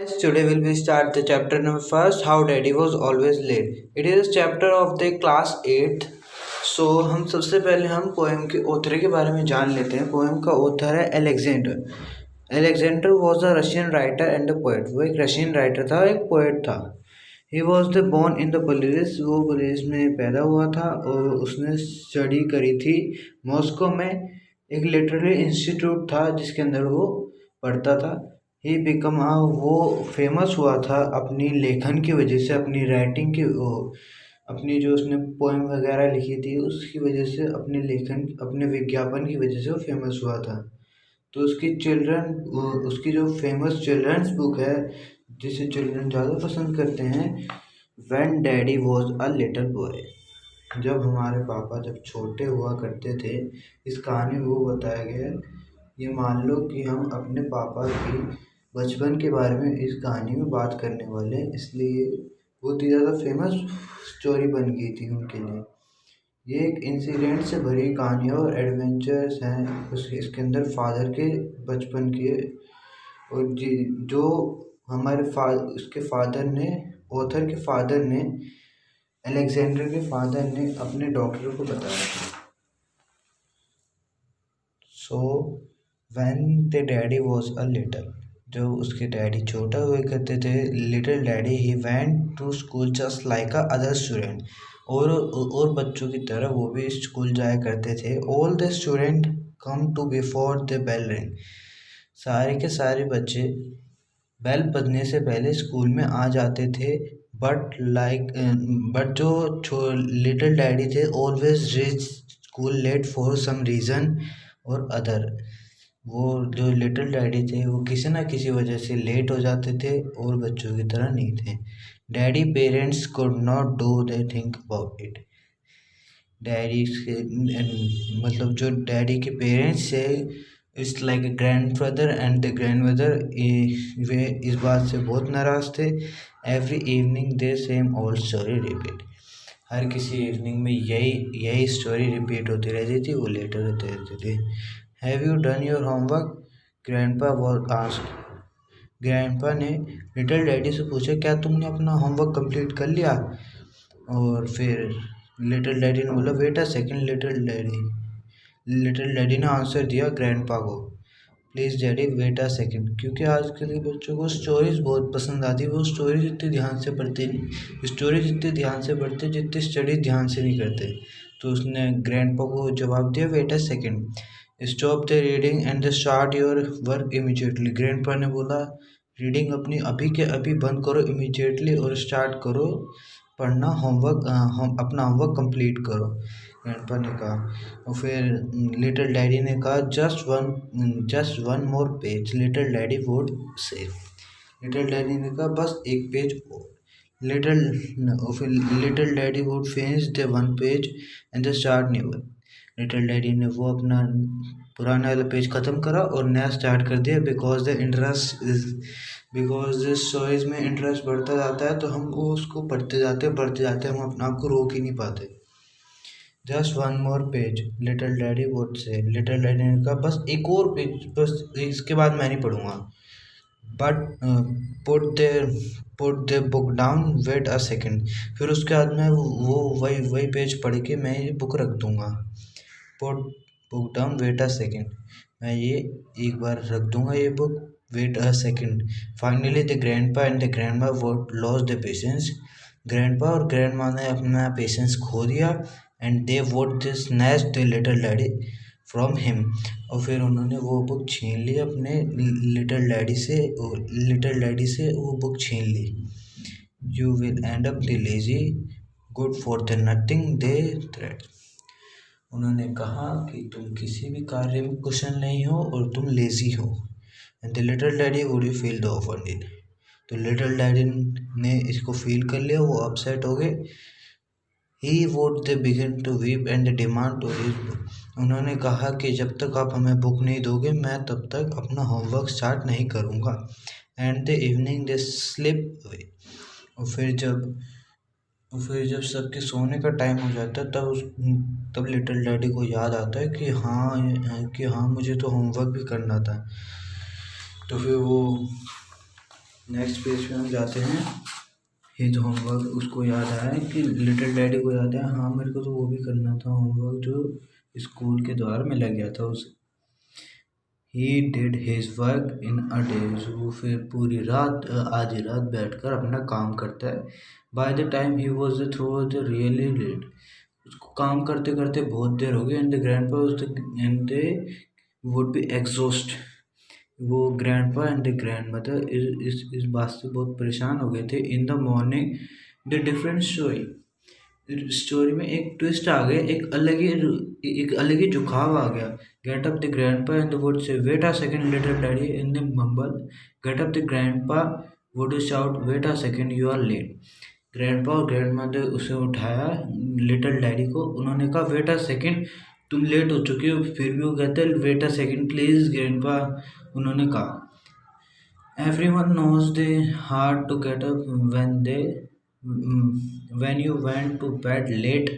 Yes, today will we start the chapter number first. How Daddy was always late. It is a chapter of the class 8th. So हम सबसे पहले हम poem के author के बारे में जान लेते हैं. पोएम का ऑथर है Alexander. Alexander was a Russian writer and a poet. वो एक रशियन राइटर था, एक पोएट था. He was the born in the police. वो पोलिस में पैदा हुआ था और उसने स्टडी करी थी मॉस्को में. एक लिटरेरी इंस्टीट्यूट था जिसके अंदर वो पढ़ता था. ही बिकम वो फेमस हुआ था अपनी लेखन की वजह से, अपनी राइटिंग की, अपनी जो उसने पोएम वगैरह लिखी थी उसकी वजह से, अपने लेखन, अपने विज्ञापन की वजह से वो फेमस हुआ था. तो उसकी जो फेमस चिल्ड्रंस बुक है जिसे चिल्ड्रन ज़्यादा पसंद करते हैं, when daddy was a little boy. जब हमारे पापा जब छोटे हुआ करते थे, इस कहानी में वो बताया गया है. ये मान लो कि हम अपने पापा की बचपन के बारे में इस कहानी में बात करने वाले हैं, इसलिए बहुत ही ज़्यादा फेमस स्टोरी बन गई थी उनके लिए. ये एक इंसिडेंट से भरी कहानी है और एडवेंचर्स हैं इसके अंदर फादर के बचपन के. और जो हमारे उसके फादर ने, ऑथर के फादर ने, अलेक्जेंडर के फादर ने अपने डॉक्टर को बताया था. So when the daddy was a little. जब उसके डैडी छोटा हुए करते थे, little daddy he went to school just like a other student. और बच्चों की तरह वो भी स्कूल जाया करते थे. All the student come to before the bell ring. सारे के सारे बच्चे बेल बजने से पहले स्कूल में आ जाते थे. बट जो लिटिल डैडी थे always reach school late for some reason और अदर. वो जो लिटिल डैडी थे वो किसी ना किसी वजह से लेट हो जाते थे और बच्चों की तरह नहीं थे. Daddy parents could not do they think about it. Daddy के मतलब जो डैडी के पेरेंट्स थे, it's like a grandfather and the grandmother, वे इस बात से बहुत नाराज़ थे. Every evening they same old story repeat. हर किसी इवनिंग में यही स्टोरी रिपीट होती रहती थी. वो लेटर होते रहते थे. Have you done your homework? Grandpa was asked. Grandpa ने लिटिल डैडी से पूछा, क्या तुमने अपना होमवर्क कंप्लीट कर लिया? और फिर लिटिल डैडी ने बोला, wait a second little daddy. Little daddy ने आंसर दिया ग्रैंडपा को, please daddy wait a second. क्योंकि आजकल के बच्चों को स्टोरीज बहुत पसंद आती है. वो स्टोरी जितनी ध्यान से पढ़ते जितनी स्टडी ध्यान से नहीं करते. तो उसने ग्रैंडपा को जवाब दिया, wait a second, stop the reading and start your work immediately. Grandpa ने बोला, रीडिंग अपनी अभी के अभी बंद करो इमीडिएटली और स्टार्ट करो पढ़ना. अपना होमवर्क कंप्लीट करो, ग्रैंडपा ने कहा. और फिर लिटिल डैडी ने कहा, just one more page little daddy would say. Little daddy ने कहा, बस एक पेज और. Little daddy would finish the one page and start new. Little daddy ने वो अपना पुराना वाला पेज ख़त्म करा और नया स्टार्ट कर दिया. बिकॉज स्टोरीज में इंटरेस्ट बढ़ता जाता है तो हम वो उसको पढ़ते जाते हम अपने आप को रोक ही नहीं पाते. Just one more page little daddy would say. Little daddy ने कहा, बस एक और पेज, बस इसके बाद मैं नहीं पढ़ूँगा. But put the book down, wait a second. फिर उसके बाद में वो वही पेज पढ़ के मैं ये बुक रख दूँगा. Put book down, wait a second, मैं ये एक बार रख दूँगा ये book, wait a second. Finally the grandpa and the grandma would lost the patience. Grandpa और ग्रैंडमा ने अपना पेशेंस खो दिया. And they would snatch the little daddy from him. और फिर उन्होंने वो बुक छीन ली अपने लिटिल डैडी से वो बुक छीन ली. You will end up the lazy, good for the nothing they threat. उन्होंने कहा कि तुम किसी भी कार्य में कुशल नहीं हो और तुम लेजी हो. And the little daddy would you feel the offended. तो लिटिल डैडी ने इसको फील कर लिया, वो अपसेट हो गए. He would they begin to weep and demand to his book. उन्होंने कहा कि जब तक आप हमें बुक नहीं दोगे मैं तब तक अपना होमवर्क स्टार्ट नहीं करूँगा. And the evening they slip away. और फिर जब सबके सोने का टाइम हो जाता है तब लिटिल डैडी को याद आता है कि हाँ मुझे तो होमवर्क भी करना था. तो फिर वो नेक्स्ट पेज पे हम जाते हैं। हिज होमवर्क, उसको याद आया कि लिटिल डैडी को याद है, हाँ मेरे को तो वो भी करना था होमवर्क जो स्कूल के द्वारा मिला गया था उसे। He did his work in a day, वो फिर पूरी रात आधी रात बैठकर अपना काम करता है। By the time he was through the really late, उसको काम करते करते बहुत देर हो गई। And the grandpa and they would be exhausted, वो grandpa and the grandmother इस बात से बहुत परेशान हो गए थे। In the morning the different story में एक ट्विस्ट आ गया, एक अलग ही झुकाव आ गया। Get up the grandpa and would say wait a second little daddy in the mumble. Get up the grandpa would shout wait a second you are late. Grandpa और grandmother उसे उठाया little daddy को, उन्होंने कहा wait a second, तुम late हो चुके हो। फिर भी वो कहते हैं wait a second please grandpa, उन्होंने कहा। Everyone knows they hard to get up when you went to bed late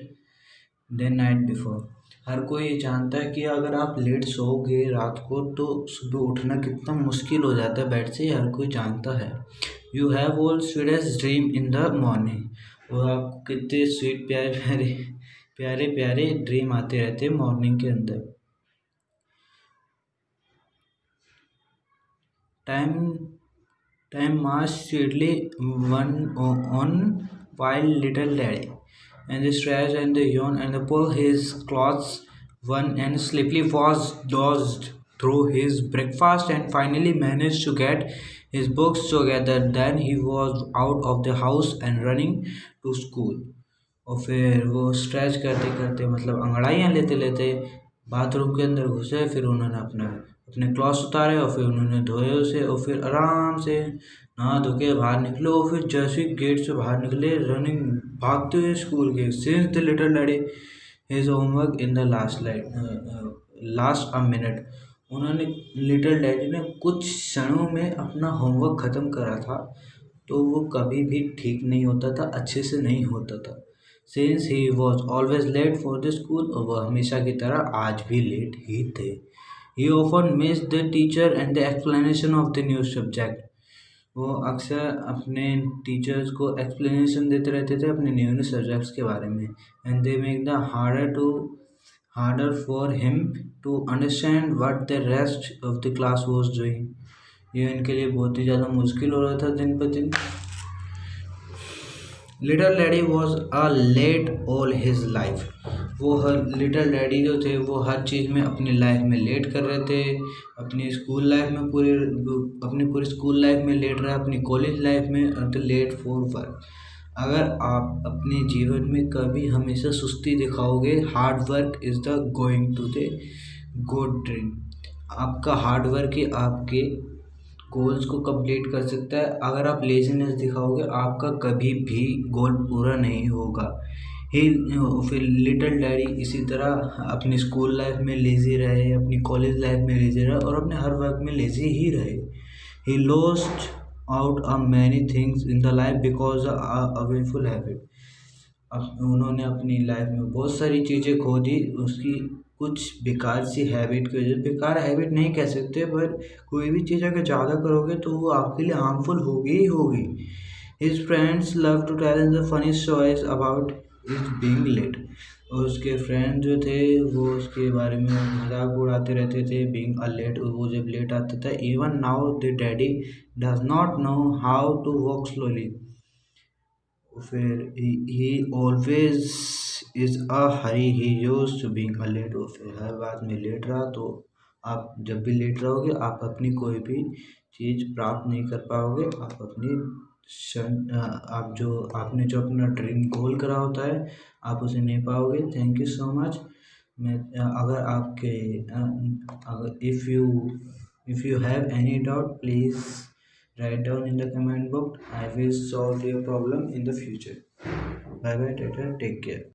the night before. हर कोई ये जानता है कि अगर आप लेट सोओगे रात को तो सुबह उठना कितना मुश्किल हो जाता है बेड से, हर कोई जानता है। You have all sweetest dream in the morning, और आपको कितने स्वीट प्यारे प्यारे प्यारे प्यारे ड्रीम आते रहते हैं मॉर्निंग के अंदर। Time marched steadily on while little daddy and the stretch and the yawn and the pull his clothes one and sleepily was dozed through his breakfast and finally managed to get his books together. Then he was out of the house and running to school. और फिर वो stretch करते करते मतलब अंगड़ाइयाँ लेते लेते bathroom के अंदर घुसे। फिर उन्होंने अपने क्लॉथ्स उतारे और फिर उन्होंने धोए उसे और फिर आराम से नहा धो के बाहर निकले। और फिर जैसे ही गेट से बाहर निकले रनिंग भागते हुए स्कूल गए। Since the little daddy his homework in the last a minute, उन्होंने लिटिल डैडी ने कुछ क्षणों में अपना होमवर्क ख़त्म करा था, तो वो कभी भी ठीक नहीं होता था, अच्छे से नहीं होता था। Since he was always late for the school, और वह हमेशा की तरह आज भी लेट ही थे। ही often missed the teacher and the explanation of the new subject, वो अक्सर अपने टीचर्स को एक्सप्लेनेशन देते रहते थे अपने न्यू सब्जेक्ट्स के बारे में। And they make the harder for him to understand what the rest of the class was doing, ये इनके लिए बहुत ही ज़्यादा मुश्किल हो रहा था दिन पर दिन। Little daddy was a let all his life, वो लिटिल डैडी जो थे वो हर चीज़ में अपनी लाइफ में लेट कर रहे थे। अपनी स्कूल लाइफ में पूरी स्कूल लाइफ में लेट रहा, अपनी कॉलेज लाइफ में लेट फॉर वर्क। अगर आप अपने जीवन में कभी हमेशा सुस्ती दिखाओगे, hard work is the going to the good dream, आपका हार्ड वर्क ही आपके गोल्स को कंप्लीट कर सकता है। अगर आप लेजीनेस दिखाओगे आपका कभी भी गोल पूरा नहीं होगा। फिर लिटिल डैडी इसी तरह अपनी स्कूल लाइफ में लेज़ी रहे, अपनी कॉलेज लाइफ में लेज़ी रहे और अपने हर वर्क में लेज़ी ही रहे। He lost out a many things in the life because a willful habit, उन्होंने अपनी लाइफ में बहुत सारी चीज़ें खो दी उसकी कुछ बेकार सी हैबिट की वजह। बेकार हैबिट नहीं कह सकते, पर कोई भी चीज़ अगर ज़्यादा करोगे तो वो आपके लिए हार्मफुल होगी ही होगी। His friends love to tell the funny stories about his being late, और उसके फ्रेंड जो थे वो उसके बारे में मजाक उड़ाते रहते थे बीइंग अ लेट, वो जब लेट आता था। Even now the daddy does not know how to walk slowly, फिर he always is a hurry, he used to being a late, और फिर हर बात में लेट रहा। तो आप जब भी लेट रहोगे आप अपनी कोई भी चीज़ प्राप्त नहीं कर पाओगे। आप अपनी आपने जो अपना ड्रीम गोल करा होता है आप उसे नहीं पाओगे। Thank you so much. मैं अगर आपके अगर if you have any doubt please write down in the comment box. I will solve your problem in the future. Bye bye, take care.